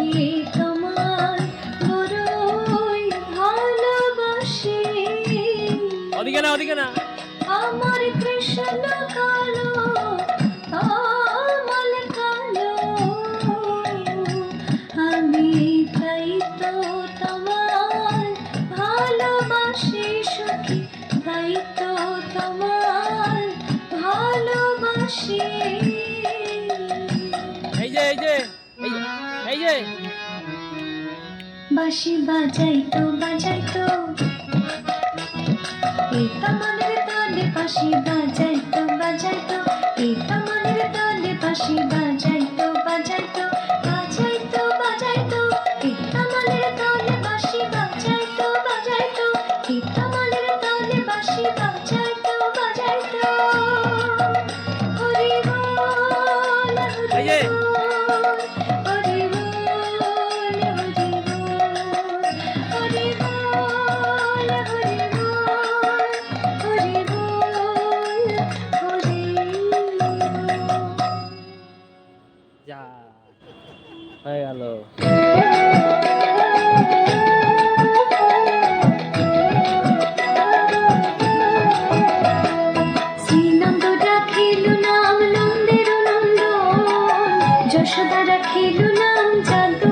সখী তোমার বড়ই ভালোবাসি। ওদিকে না আমার কৃষ্ণ কালো কমল কালো, আমি তাই তো তোমার ভালোবাসি সখী, তাই তো তোমার ভালোবাসি। এই যে বাঁশি বাজাইতো এই কামানের তালে, বাঁশি বাজাইতো এই কামানের তালে, বাঁশি বাজাইতো এই কামানের তালে, বাঁশি বাজাইতো এই কামানের তালে, বাঁশি বাজাইতো। হরি বল হরি বল, হরি বল হরি বল, হরি বল হরি বল, হরি বল হরি বল। যা হয়ে গেল। শ্রীনন্দ রাখিল নাম নন্দের নন্দন, যশোদা রাখিল নাম যাদু